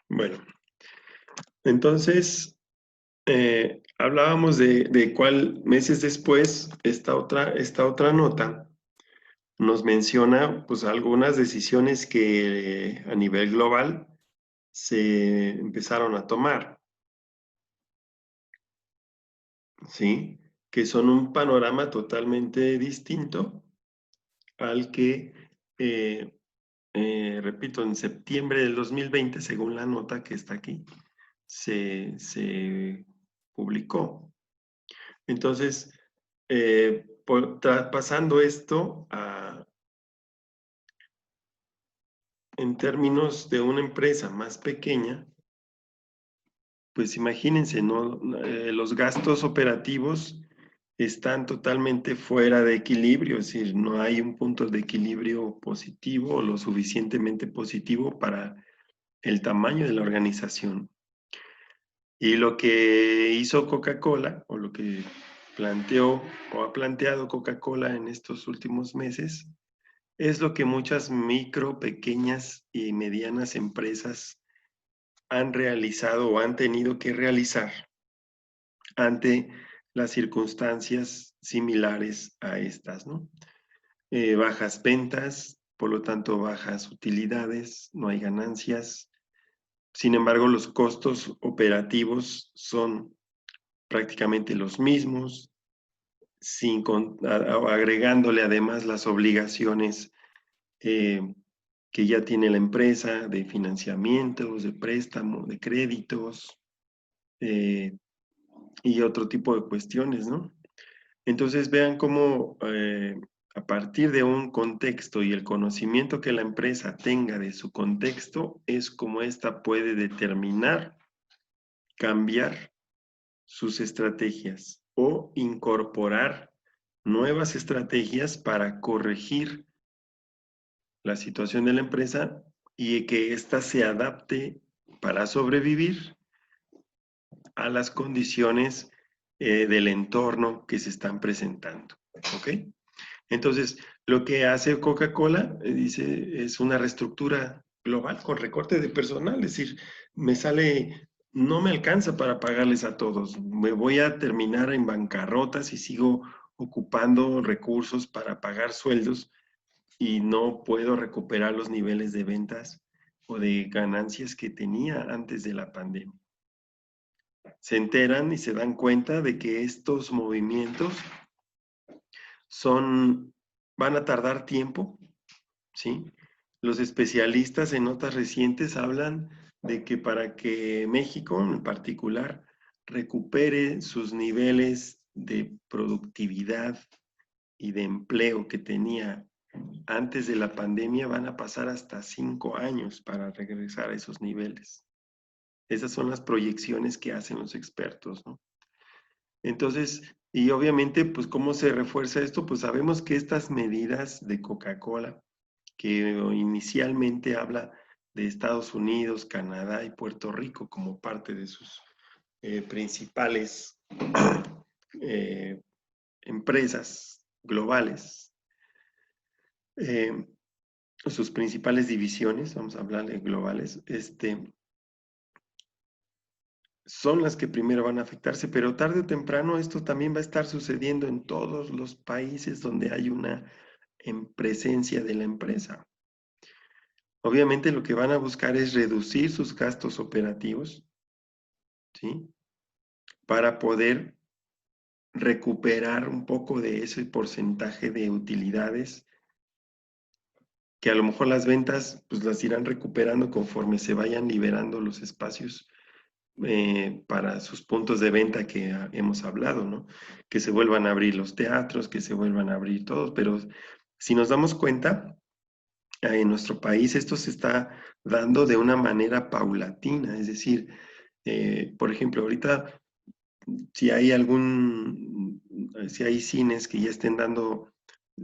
Bueno, entonces hablábamos de cuál meses después esta otra nota nos menciona pues algunas decisiones que a nivel global se empezaron a tomar, ¿sí? Que son un panorama totalmente distinto al que, eh, repito, en septiembre del 2020, según la nota que está aquí, se publicó. Entonces, pasando esto en términos de una empresa más pequeña, pues imagínense, ¿no? Los gastos operativos están totalmente fuera de equilibrio, es decir, no hay un punto de equilibrio positivo o lo suficientemente positivo para el tamaño de la organización. Y lo que hizo Coca-Cola, o lo que planteó o ha planteado Coca-Cola en estos últimos meses, es lo que muchas micro, pequeñas y medianas empresas han realizado o han tenido que realizar ante las circunstancias similares a estas, ¿no? Bajas ventas, por lo tanto bajas utilidades, no hay ganancias. Sin embargo, los costos operativos son prácticamente los mismos, agregándole además las obligaciones eh, que ya tiene la empresa de financiamientos, de préstamo, de créditos eh, y otro tipo de cuestiones, ¿no? Entonces vean cómo a partir de un contexto y el conocimiento que la empresa tenga de su contexto es como ésta puede determinar, cambiar sus estrategias o incorporar nuevas estrategias para corregir la situación de la empresa y que ésta se adapte para sobrevivir a las condiciones del entorno que se están presentando. ¿Ok? Entonces, lo que hace Coca-Cola, dice, es una reestructura global con recorte de personal, es decir, no me alcanza para pagarles a todos, me voy a terminar en bancarrota si sigo ocupando recursos para pagar sueldos y no puedo recuperar los niveles de ventas o de ganancias que tenía antes de la pandemia. Se enteran y se dan cuenta de que estos movimientos van a tardar tiempo, ¿sí? Los especialistas en notas recientes hablan de que para que México en particular recupere sus niveles de productividad y de empleo que tenía antes de la pandemia van a pasar hasta 5 años para regresar a esos niveles. Esas son las proyecciones que hacen los expertos, ¿no? Entonces, y obviamente, pues, ¿cómo se refuerza esto? Pues sabemos que estas medidas de Coca-Cola, que inicialmente habla de Estados Unidos, Canadá y Puerto Rico como parte de sus principales eh, empresas globales, eh, sus principales divisiones, vamos a hablar de globales, son las que primero van a afectarse, pero tarde o temprano esto también va a estar sucediendo en todos los países donde hay una presencia de la empresa. Obviamente lo que van a buscar es reducir sus gastos operativos, ¿sí? Para poder recuperar un poco de ese porcentaje de utilidades que a lo mejor las ventas pues las irán recuperando conforme se vayan liberando los espacios para sus puntos de venta que hemos hablado, ¿no? Que se vuelvan a abrir los teatros, que se vuelvan a abrir todos, pero si nos damos cuenta, en nuestro país esto se está dando de una manera paulatina, es decir, por ejemplo, ahorita si hay cines que ya estén dando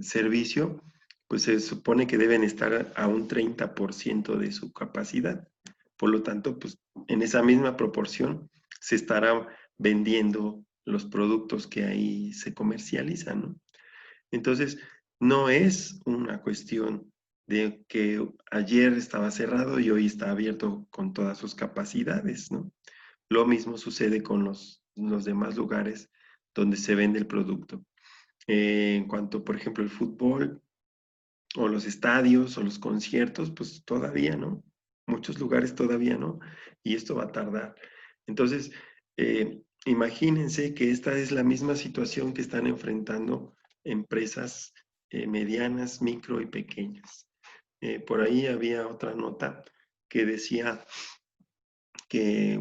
servicio, pues se supone que deben estar a un 30% de su capacidad. Por lo tanto, pues en esa misma proporción se estará vendiendo los productos que ahí se comercializan, ¿no? Entonces, no es una cuestión de que ayer estaba cerrado y hoy está abierto con todas sus capacidades, ¿no? Lo mismo sucede con los demás lugares donde se vende el producto. En cuanto, por ejemplo, el fútbol o los estadios o los conciertos, pues todavía no. Muchos lugares todavía no. Y esto va a tardar. Entonces, imagínense que esta es la misma situación que están enfrentando empresas medianas, micro y pequeñas. Por ahí había otra nota que decía que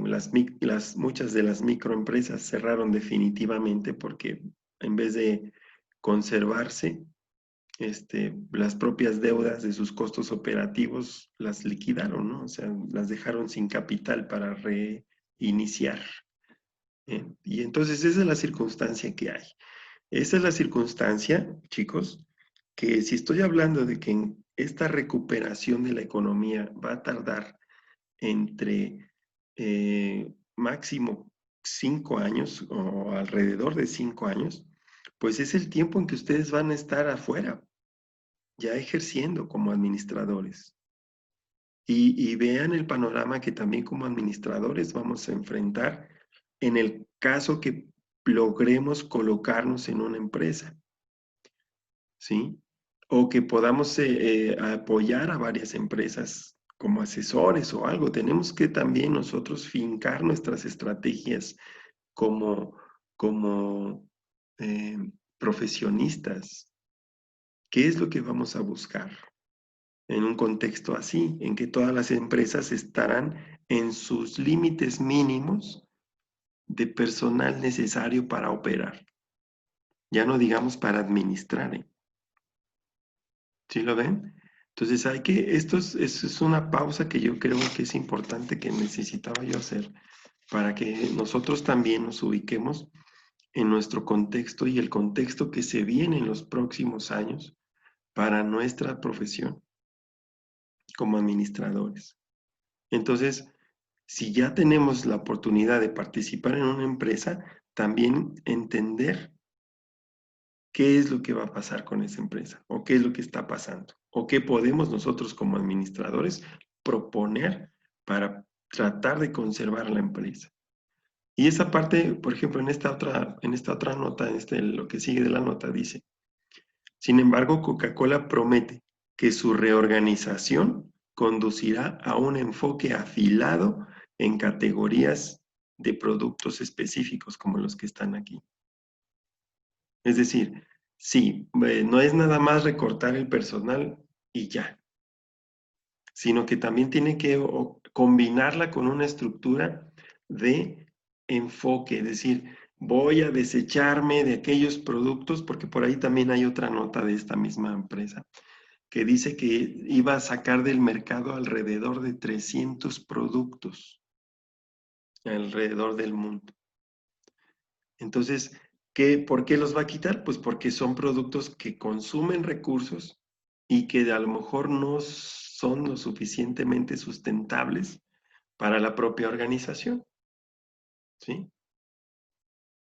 muchas de las microempresas cerraron definitivamente porque en vez de conservarse, las propias deudas de sus costos operativos las liquidaron, ¿no? O sea, las dejaron sin capital para reiniciar. Y entonces esa es la circunstancia que hay. Esa es la circunstancia, chicos, que si estoy hablando de que en esta recuperación de la economía va a tardar entre máximo 5 años o alrededor de 5 años, pues es el tiempo en que ustedes van a estar afuera, ya ejerciendo como administradores. Y vean el panorama que también como administradores vamos a enfrentar en el caso que logremos colocarnos en una empresa, ¿sí? O que podamos apoyar a varias empresas como asesores o algo. Tenemos que también nosotros fincar nuestras estrategias como, como eh, profesionistas. ¿Qué es lo que vamos a buscar en un contexto así, en que todas las empresas estarán en sus límites mínimos de personal necesario para operar? Ya no digamos para administrar, ¿eh? ¿Sí lo ven? Entonces es una pausa que yo creo que es importante que necesitaba yo hacer para que nosotros también nos ubiquemos en nuestro contexto y el contexto que se viene en los próximos años para nuestra profesión como administradores. Entonces, si ya tenemos la oportunidad de participar en una empresa, también entender qué es lo que va a pasar con esa empresa o qué es lo que está pasando o qué podemos nosotros como administradores proponer para tratar de conservar la empresa. Y esa parte, por ejemplo, en esta otra nota, lo que sigue de la nota dice, sin embargo, Coca-Cola promete que su reorganización conducirá a un enfoque afilado en categorías de productos específicos como los que están aquí. Es decir, sí, no es nada más recortar el personal y ya, sino que también tiene que combinarla con una estructura de enfoque, es decir, voy a desecharme de aquellos productos, porque por ahí también hay otra nota de esta misma empresa, que dice que iba a sacar del mercado alrededor de 300 productos alrededor del mundo. Entonces, ¿por qué los va a quitar? Pues porque son productos que consumen recursos y que a lo mejor no son lo suficientemente sustentables para la propia organización, ¿sí?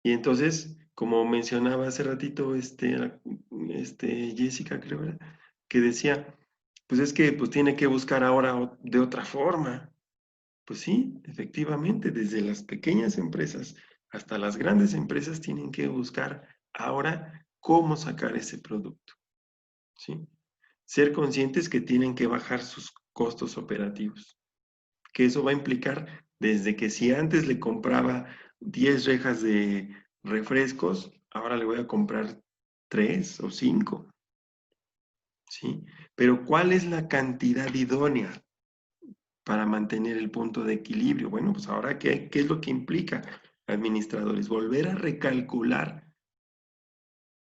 Y entonces, como mencionaba hace ratito, Jessica, creo, ¿verdad? Que decía, pues es que pues tiene que buscar ahora de otra forma. Pues sí, efectivamente, desde las pequeñas empresas hasta las grandes empresas tienen que buscar ahora cómo sacar ese producto, ¿sí? Ser conscientes que tienen que bajar sus costos operativos, que eso va a implicar desde que si antes le compraba 10 rejas de refrescos, ahora le voy a comprar 3 o 5, ¿sí? Pero ¿cuál es la cantidad idónea para mantener el punto de equilibrio? Bueno, pues ahora, ¿qué es lo que implica, administradores? Volver a recalcular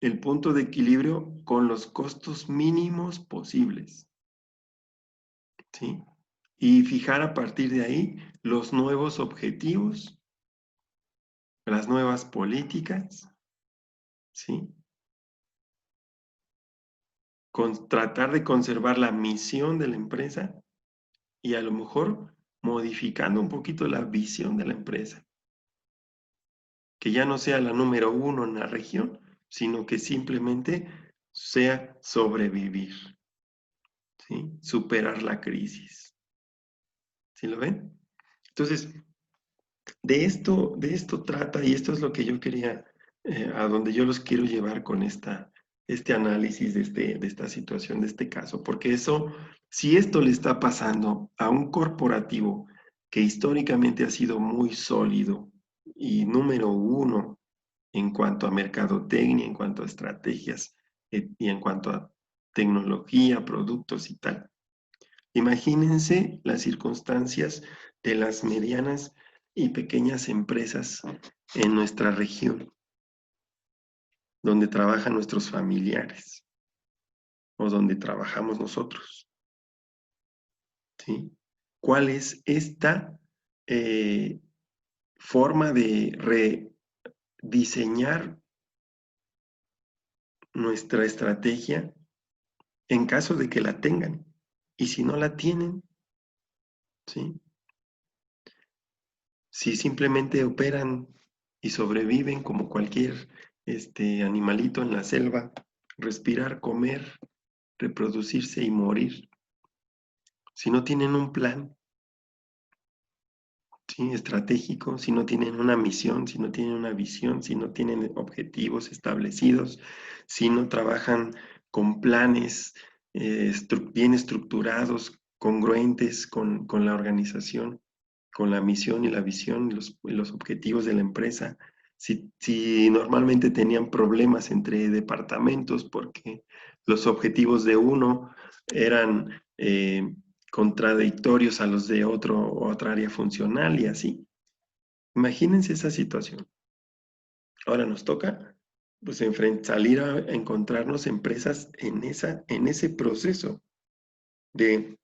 el punto de equilibrio con los costos mínimos posibles, ¿sí? Y fijar a partir de ahí los nuevos objetivos, las nuevas políticas, ¿sí? Tratar de conservar la misión de la empresa y a lo mejor modificando un poquito la visión de la empresa, que ya no sea la número uno en la región, sino que simplemente sea sobrevivir, ¿sí? Superar la crisis. ¿Sí lo ven? Entonces, de esto trata, y esto es lo que yo quería, a donde yo los quiero llevar con este análisis de esta situación, de este caso, porque eso, si esto le está pasando a un corporativo que históricamente ha sido muy sólido y número uno en cuanto a mercadotecnia, en cuanto a estrategias y en cuanto a tecnología, productos y tal. Imagínense las circunstancias de las medianas y pequeñas empresas en nuestra región, donde trabajan nuestros familiares o donde trabajamos nosotros, ¿sí? ¿Cuál es esta eh, forma de rediseñar nuestra estrategia en caso de que la tengan? Y si no la tienen, ¿sí? Si simplemente operan y sobreviven como cualquier animalito en la selva, respirar, comer, reproducirse y morir, si no tienen un plan, ¿sí? Estratégico, si no tienen una misión, si no tienen una visión, si no tienen objetivos establecidos, si no trabajan con planes bien estructurados, congruentes con la organización, con la misión y la visión y los objetivos de la empresa. Si normalmente tenían problemas entre departamentos porque los objetivos de uno eran contradictorios a los de otra área funcional y así. Imagínense esa situación. Ahora nos toca pues salir a encontrarnos empresas en ese proceso de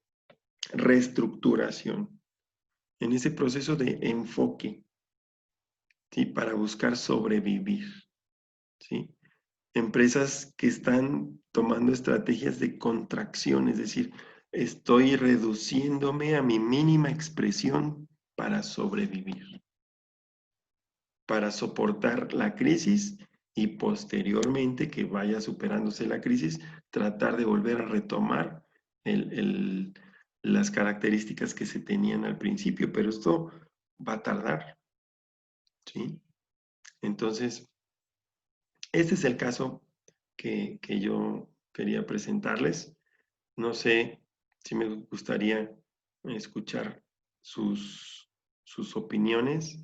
reestructuración, en ese proceso de enfoque, ¿sí? Para buscar sobrevivir, ¿sí? Empresas que están tomando estrategias de contracción, es decir, estoy reduciéndome a mi mínima expresión para sobrevivir, para soportar la crisis y posteriormente que vaya superándose la crisis, tratar de volver a retomar las características que se tenían al principio, pero esto va a tardar, ¿sí? Entonces, este es el caso que yo quería presentarles. No sé si me gustaría escuchar sus opiniones.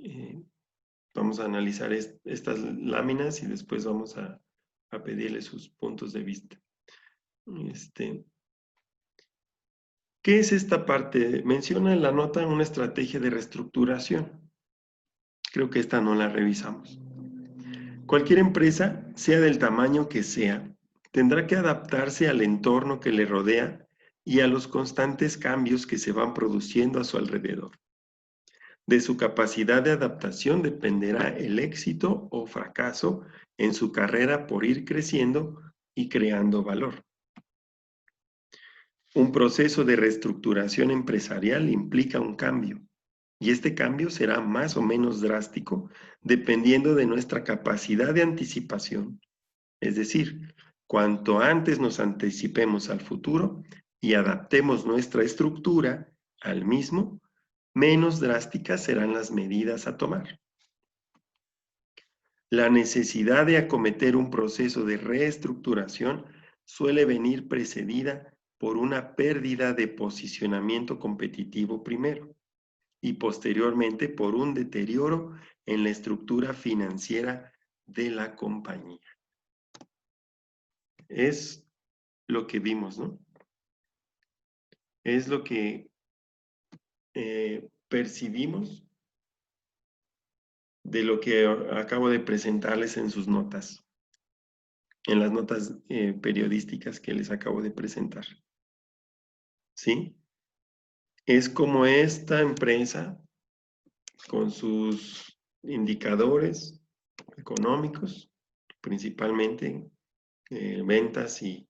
Eh, Vamos a analizar estas láminas y después vamos a pedirle sus puntos de vista. Este, ¿Qué es esta parte? Menciona en la nota una estrategia de reestructuración. Creo que esta no la revisamos. Cualquier empresa, sea del tamaño que sea, tendrá que adaptarse al entorno que le rodea y a los constantes cambios que se van produciendo a su alrededor. De su capacidad de adaptación dependerá el éxito o fracaso en su carrera por ir creciendo y creando valor. Un proceso de reestructuración empresarial implica un cambio, y este cambio será más o menos drástico dependiendo de nuestra capacidad de anticipación. Es decir, cuanto antes nos anticipemos al futuro y adaptemos nuestra estructura al mismo, menos drásticas serán las medidas a tomar. La necesidad de acometer un proceso de reestructuración suele venir precedida por una pérdida de posicionamiento competitivo primero y posteriormente por un deterioro en la estructura financiera de la compañía. Es lo que vimos, ¿no? Es lo que percibimos de lo que acabo de presentarles en sus notas, en las notas periodísticas que les acabo de presentar. ¿Sí? Es como esta empresa, con sus indicadores económicos, principalmente ventas y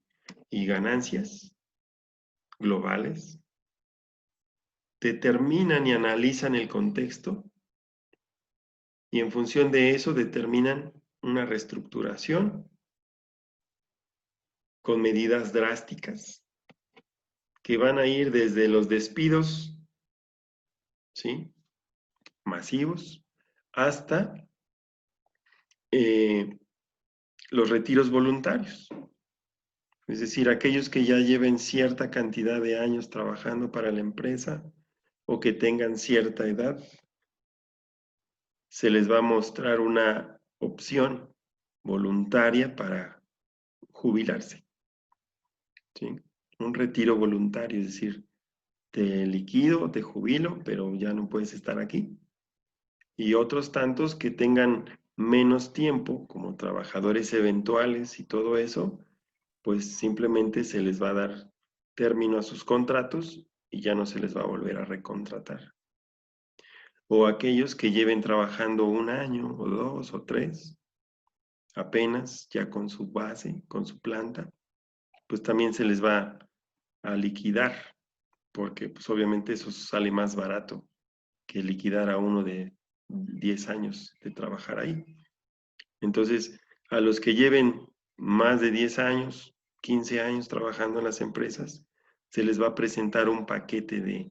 ganancias globales, determinan y analizan el contexto y en función de eso determinan una reestructuración con medidas drásticas que van a ir desde los despidos, ¿sí? Masivos, hasta los retiros voluntarios. Es decir, aquellos que ya lleven cierta cantidad de años trabajando para la empresa o que tengan cierta edad, se les va a mostrar una opción voluntaria para jubilarse, ¿sí? Un retiro voluntario, es decir, te liquido, te jubilo, pero ya no puedes estar aquí. Y otros tantos que tengan menos tiempo, como trabajadores eventuales y todo eso, pues simplemente se les va a dar término a sus contratos y ya no se les va a volver a recontratar. O aquellos que lleven trabajando un año o dos o tres, apenas ya con su base, con su planta, pues también se les va a liquidar, porque pues obviamente eso sale más barato que liquidar a uno de 10 años de trabajar ahí. Entonces, a los que lleven más de 10 años, 15 años trabajando en las empresas, se les va a presentar un paquete de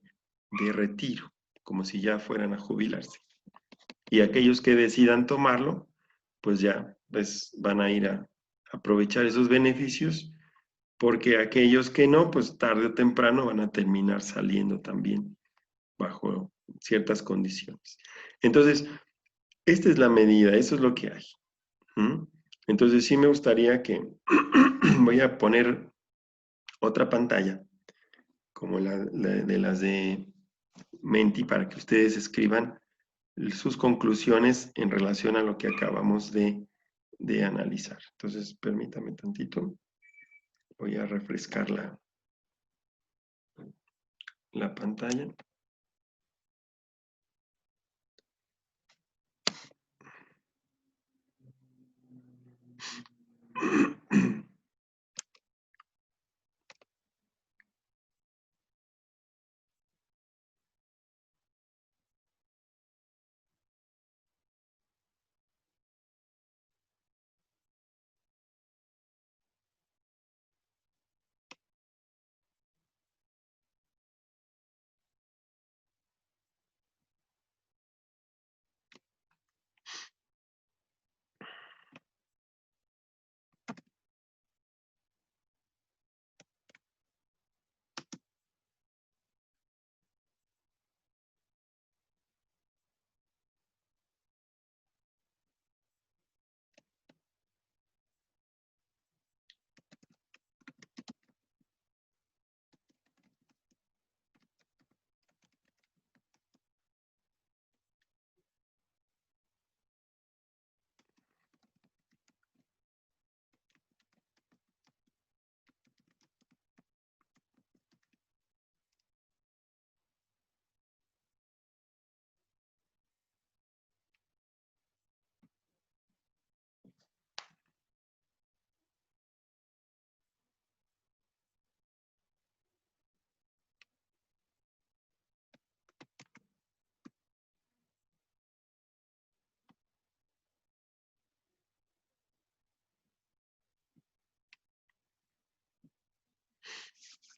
retiro, como si ya fueran a jubilarse. Y aquellos que decidan tomarlo, pues ya pues van a ir a aprovechar esos beneficios, porque aquellos que no, pues tarde o temprano van a terminar saliendo también bajo ciertas condiciones. Entonces, esta es la medida, eso es lo que hay. ¿Mm? Entonces sí me gustaría que voy a poner otra pantalla, como de las de Menti, para que ustedes escriban sus conclusiones en relación a lo que acabamos de analizar. Entonces, permítame tantito. Voy a refrescar la pantalla.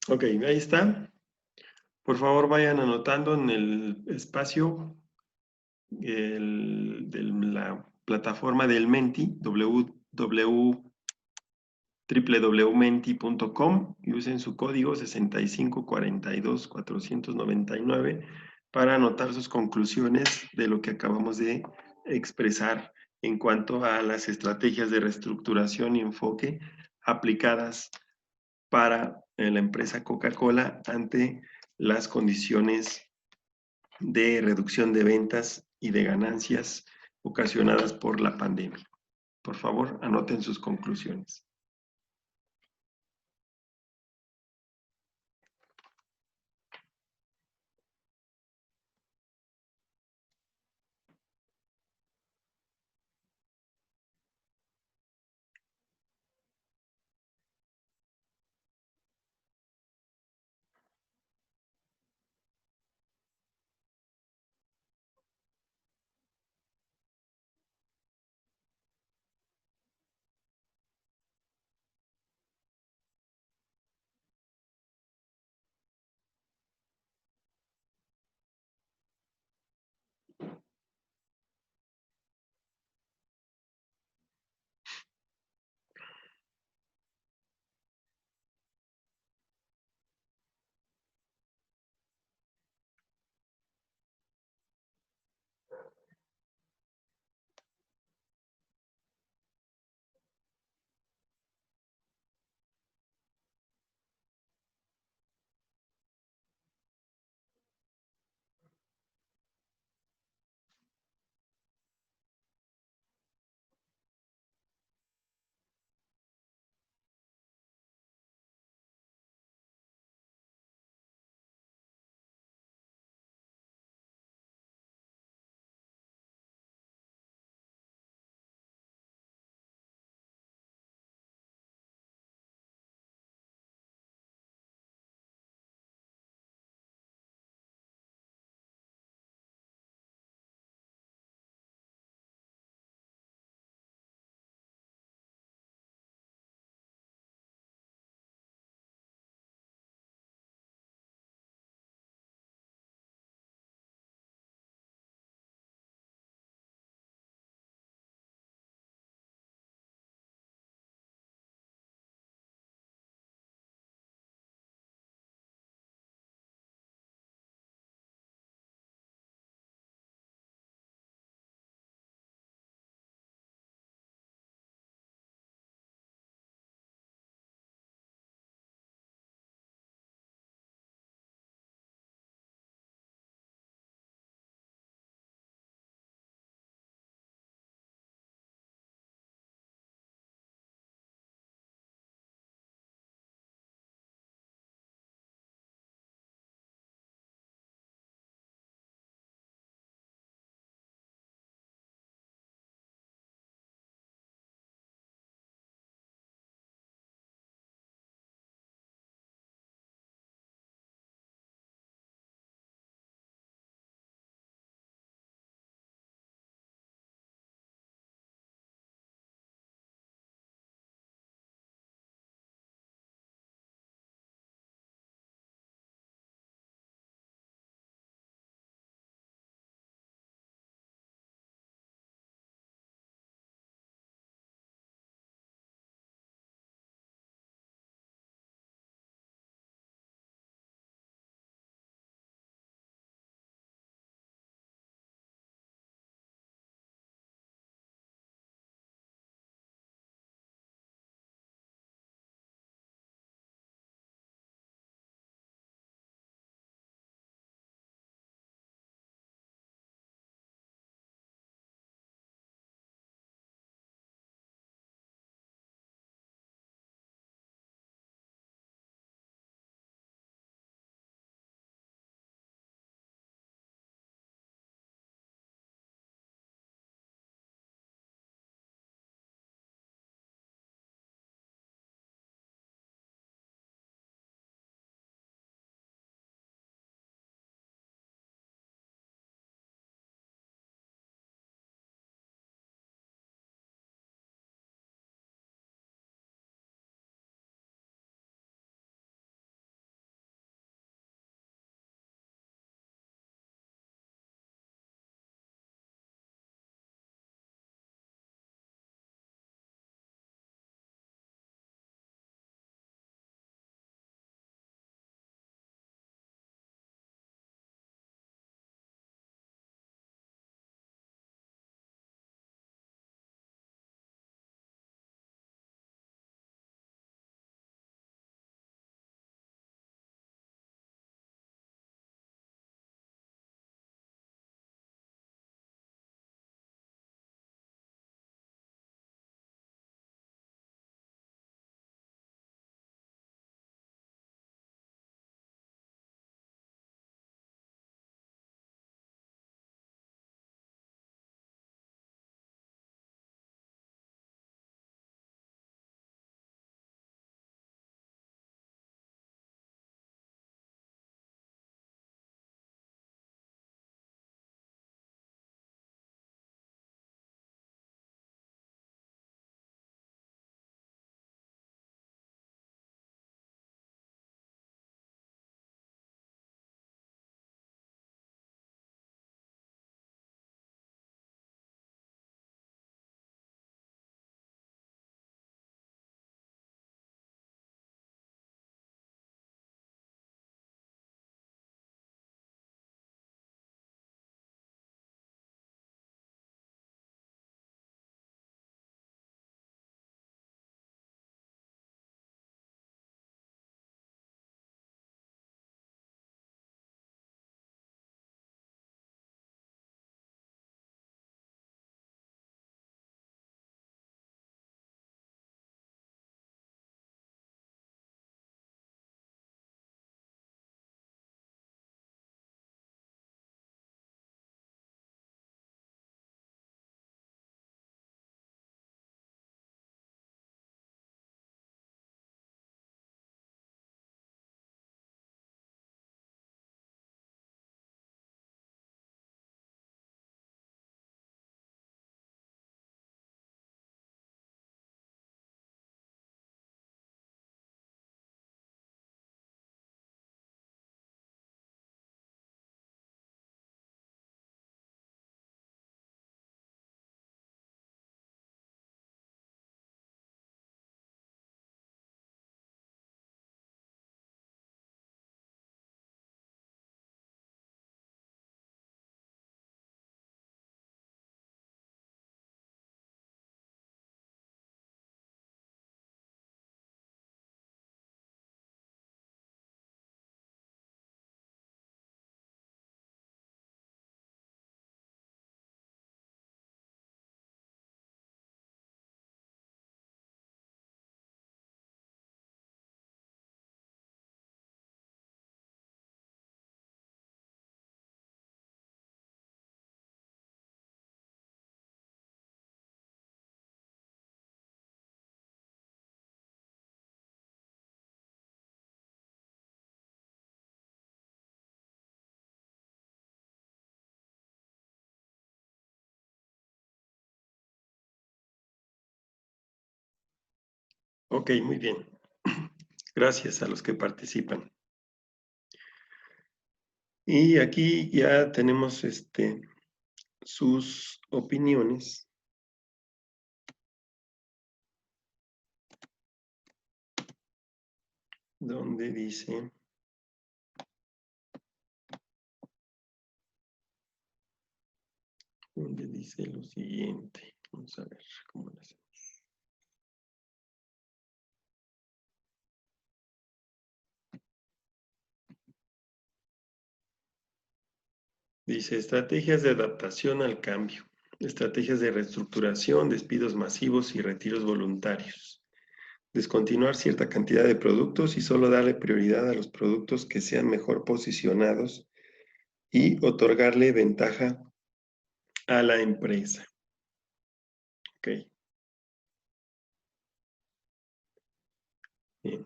Ok, ahí está. Por favor, vayan anotando en el espacio de la plataforma del Menti, www.menti.com, y usen su código 6542-499 para anotar sus conclusiones de lo que acabamos de expresar en cuanto a las estrategias de reestructuración y enfoque aplicadas para la empresa Coca-Cola ante las condiciones de reducción de ventas y de ganancias ocasionadas por la pandemia. Por favor, anoten sus conclusiones. Ok, muy bien. Gracias a los que participan. Y aquí ya tenemos sus opiniones. Donde dice... Donde dice lo siguiente. Vamos a ver cómo lo hacemos. Dice, estrategias de adaptación al cambio, estrategias de reestructuración, despidos masivos y retiros voluntarios. Descontinuar cierta cantidad de productos y solo darle prioridad a los productos que sean mejor posicionados y otorgarle ventaja a la empresa. Ok. Bien.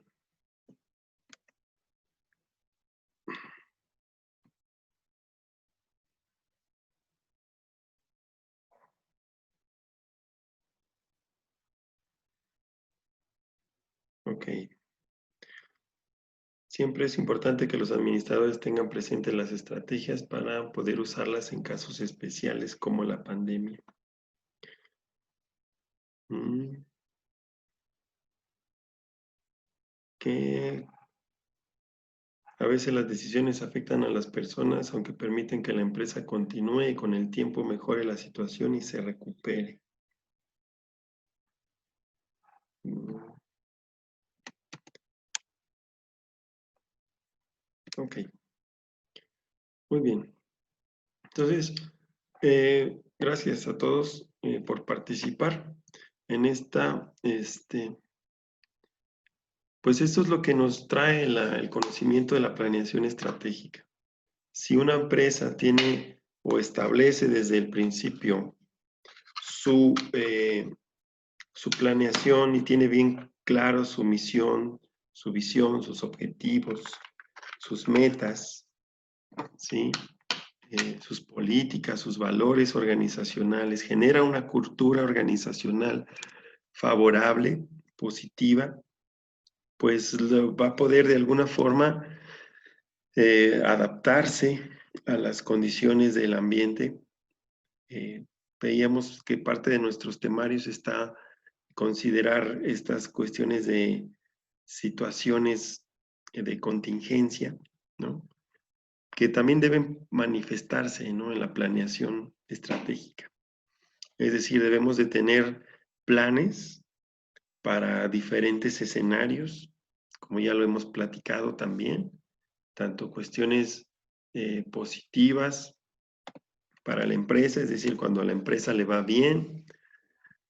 Ok. Siempre es importante que los administradores tengan presentes las estrategias para poder usarlas en casos especiales como la pandemia. Que a veces las decisiones afectan a las personas, aunque permiten que la empresa continúe y con el tiempo mejore la situación y se recupere. Ok, muy bien. Entonces, gracias a todos por participar en esta, pues esto es lo que nos trae el conocimiento de la planeación estratégica. Si una empresa tiene o establece desde el principio su planeación y tiene bien claro su misión, su visión, sus objetivos, sus metas, ¿sí? Sus políticas, sus valores organizacionales, genera una cultura organizacional favorable, positiva, pues va a poder de alguna forma adaptarse a las condiciones del ambiente. Veíamos que parte de nuestros temarios está considerar estas cuestiones de situaciones de contingencia, ¿no? Que también deben manifestarse, ¿no? En la planeación estratégica. Es decir, debemos de tener planes para diferentes escenarios, como ya lo hemos platicado también, tanto cuestiones positivas para la empresa, es decir, cuando a la empresa le va bien,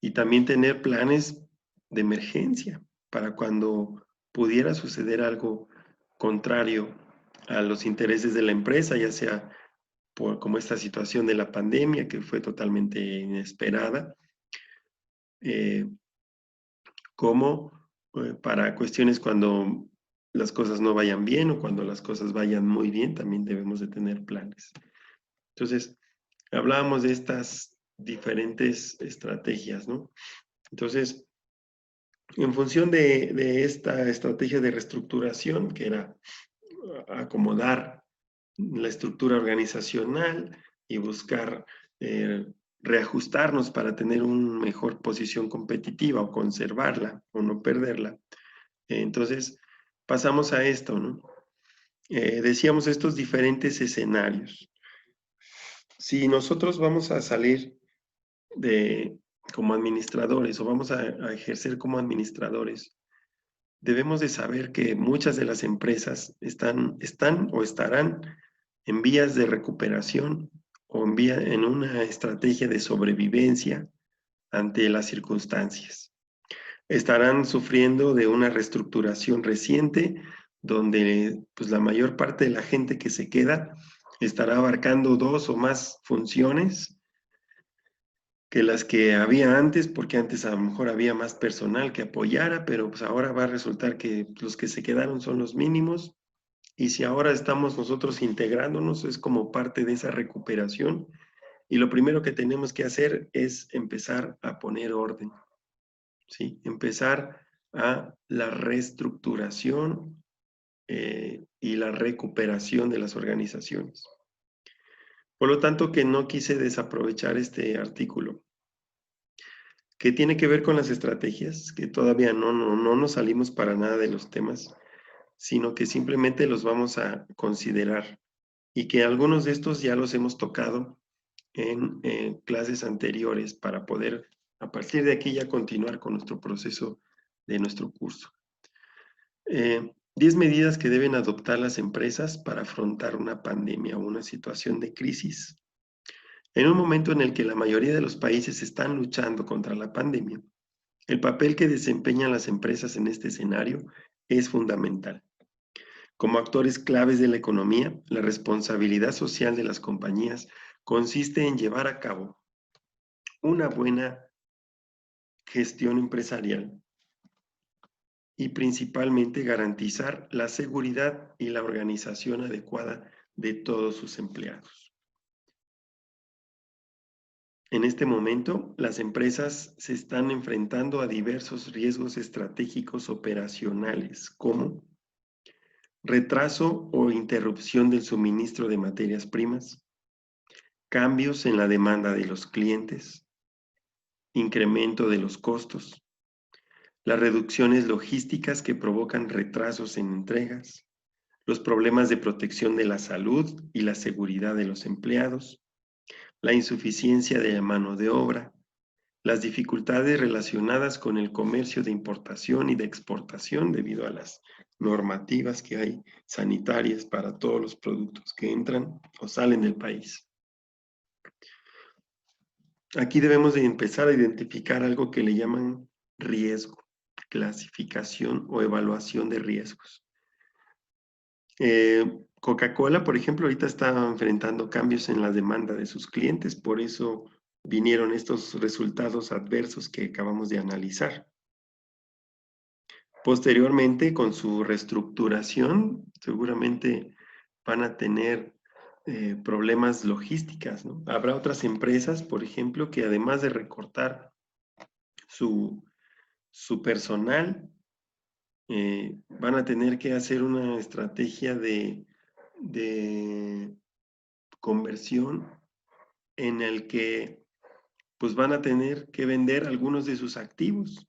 y también tener planes de emergencia para cuando pudiera suceder algo contrario a los intereses de la empresa, ya sea como esta situación de la pandemia que fue totalmente inesperada, eh, como para cuestiones cuando las cosas no vayan bien o cuando las cosas vayan muy bien, también debemos de tener planes. Entonces, hablábamos de estas diferentes estrategias, ¿no? Entonces, en función de esta estrategia de reestructuración, que era acomodar la estructura organizacional y buscar reajustarnos para tener una mejor posición competitiva o conservarla o no perderla. Entonces, pasamos a esto, ¿no? Decíamos estos diferentes escenarios. Si nosotros vamos a salir como administradores o vamos a ejercer como administradores, debemos de saber que muchas de las empresas están o estarán en vías de recuperación o en una estrategia de sobrevivencia ante las circunstancias. Estarán sufriendo de una reestructuración reciente donde pues, la mayor parte de la gente que se queda estará abarcando 2 o más funciones que las que había antes, porque antes a lo mejor había más personal que apoyara, pero pues ahora va a resultar que los que se quedaron son los mínimos. Y si ahora estamos nosotros integrándonos, es como parte de esa recuperación. Y lo primero que tenemos que hacer es empezar a poner orden, ¿sí? Empezar a la reestructuración y la recuperación de las organizaciones. Por lo tanto, que no quise desaprovechar este artículo, que tiene que ver con las estrategias, que todavía no nos salimos para nada de los temas, sino que simplemente los vamos a considerar y que algunos de estos ya los hemos tocado en clases anteriores para poder, a partir de aquí, ya continuar con nuestro proceso de nuestro curso. 10 medidas que deben adoptar las empresas para afrontar una pandemia o una situación de crisis. En un momento en el que la mayoría de los países están luchando contra la pandemia, el papel que desempeñan las empresas en este escenario es fundamental. Como actores claves de la economía, la responsabilidad social de las compañías consiste en llevar a cabo una buena gestión empresarial y principalmente garantizar la seguridad y la organización adecuada de todos sus empleados. En este momento, las empresas se están enfrentando a diversos riesgos estratégicos operacionales, como retraso o interrupción del suministro de materias primas, cambios en la demanda de los clientes, incremento de los costos, las reducciones logísticas que provocan retrasos en entregas, los problemas de protección de la salud y la seguridad de los empleados, la insuficiencia de la mano de obra, las dificultades relacionadas con el comercio de importación y de exportación debido a las normativas que hay sanitarias para todos los productos que entran o salen del país. Aquí debemos de empezar a identificar algo que le llaman riesgo, clasificación o evaluación de riesgos. Coca-Cola, por ejemplo, ahorita está enfrentando cambios en la demanda de sus clientes, por eso vinieron estos resultados adversos que acabamos de analizar. Posteriormente, con su reestructuración, seguramente van a tener problemas logísticas, ¿no? Habrá otras empresas, por ejemplo, que además de recortar su personal, van a tener que hacer una estrategia de conversión en el que pues van a tener que vender algunos de sus activos,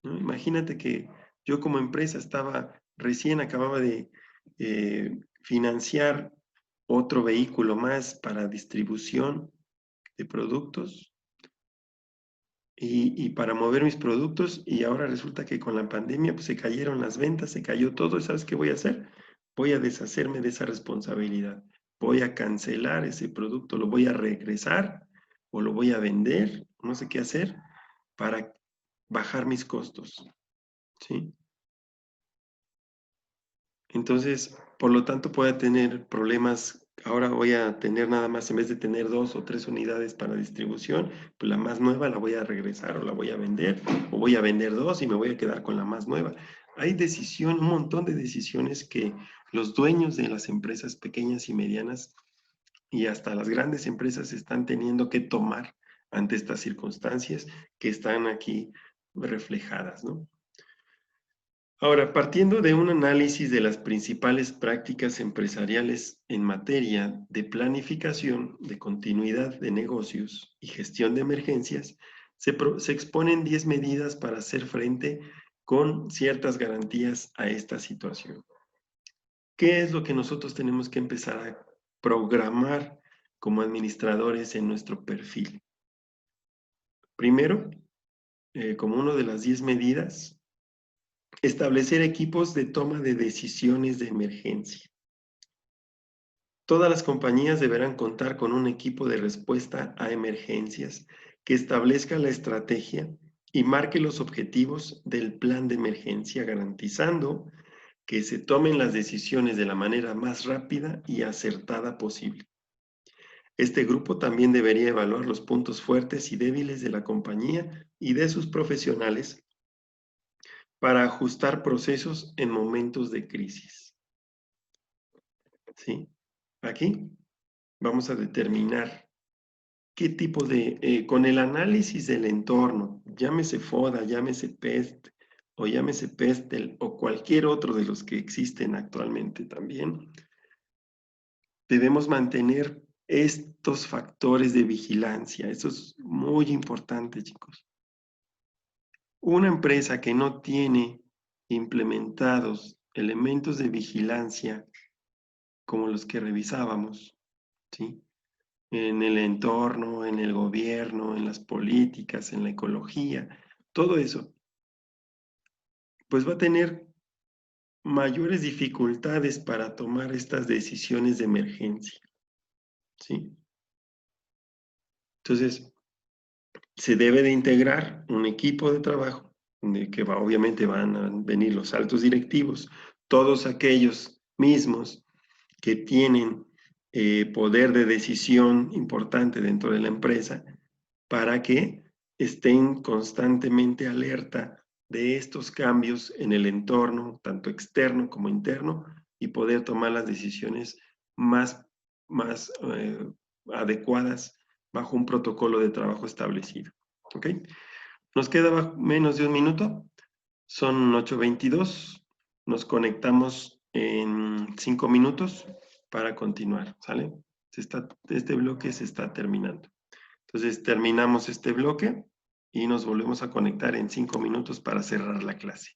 ¿no? Imagínate que yo como empresa recién acababa de financiar otro vehículo más para distribución de productos y para mover mis productos, y ahora resulta que con la pandemia pues se cayeron las ventas, se cayó todo. ¿Y sabes qué voy a hacer? Voy a deshacerme de esa responsabilidad. Voy a cancelar ese producto, lo voy a regresar o lo voy a vender, no sé qué hacer para bajar mis costos, ¿sí? Entonces, por lo tanto, pueda tener problemas. Ahora voy a tener nada más, en vez de tener 2 o 3 unidades para distribución, pues la más nueva la voy a regresar o la voy a vender, o voy a vender 2 y me voy a quedar con la más nueva. Hay un montón de decisiones que los dueños de las empresas pequeñas y medianas y hasta las grandes empresas están teniendo que tomar ante estas circunstancias que están aquí reflejadas, ¿no? Ahora, partiendo de un análisis de las principales prácticas empresariales en materia de planificación, de continuidad de negocios y gestión de emergencias, se exponen 10 medidas para hacer frente con ciertas garantías a esta situación. ¿Qué es lo que nosotros tenemos que empezar a programar como administradores en nuestro perfil? Primero, como una de las 10 medidas, establecer equipos de toma de decisiones de emergencia. Todas las compañías deberán contar con un equipo de respuesta a emergencias que establezca la estrategia y marque los objetivos del plan de emergencia, garantizando que se tomen las decisiones de la manera más rápida y acertada posible. Este grupo también debería evaluar los puntos fuertes y débiles de la compañía y de sus profesionales para ajustar procesos en momentos de crisis. ¿Sí? Aquí vamos a determinar qué tipo con el análisis del entorno, llámese FODA, llámese PEST, o llámese Pestel, o cualquier otro de los que existen actualmente también, debemos mantener estos factores de vigilancia. Eso es muy importante, chicos. Una empresa que no tiene implementados elementos de vigilancia como los que revisábamos, ¿sí? En el entorno, en el gobierno, en las políticas, en la ecología, todo eso, pues va a tener mayores dificultades para tomar estas decisiones de emergencia, ¿sí? Entonces, se debe de integrar un equipo de trabajo, de que obviamente van a venir los altos directivos, todos aquellos mismos que tienen poder de decisión importante dentro de la empresa, para que estén constantemente alerta de estos cambios en el entorno, tanto externo como interno, y poder tomar las decisiones más adecuadas bajo un protocolo de trabajo establecido. ¿Ok? Nos queda menos de un minuto, son 8:22, nos conectamos en 5 minutos para continuar, ¿sale? Este bloque se está terminando. Entonces terminamos este bloque y nos volvemos a conectar en 5 minutos para cerrar la clase.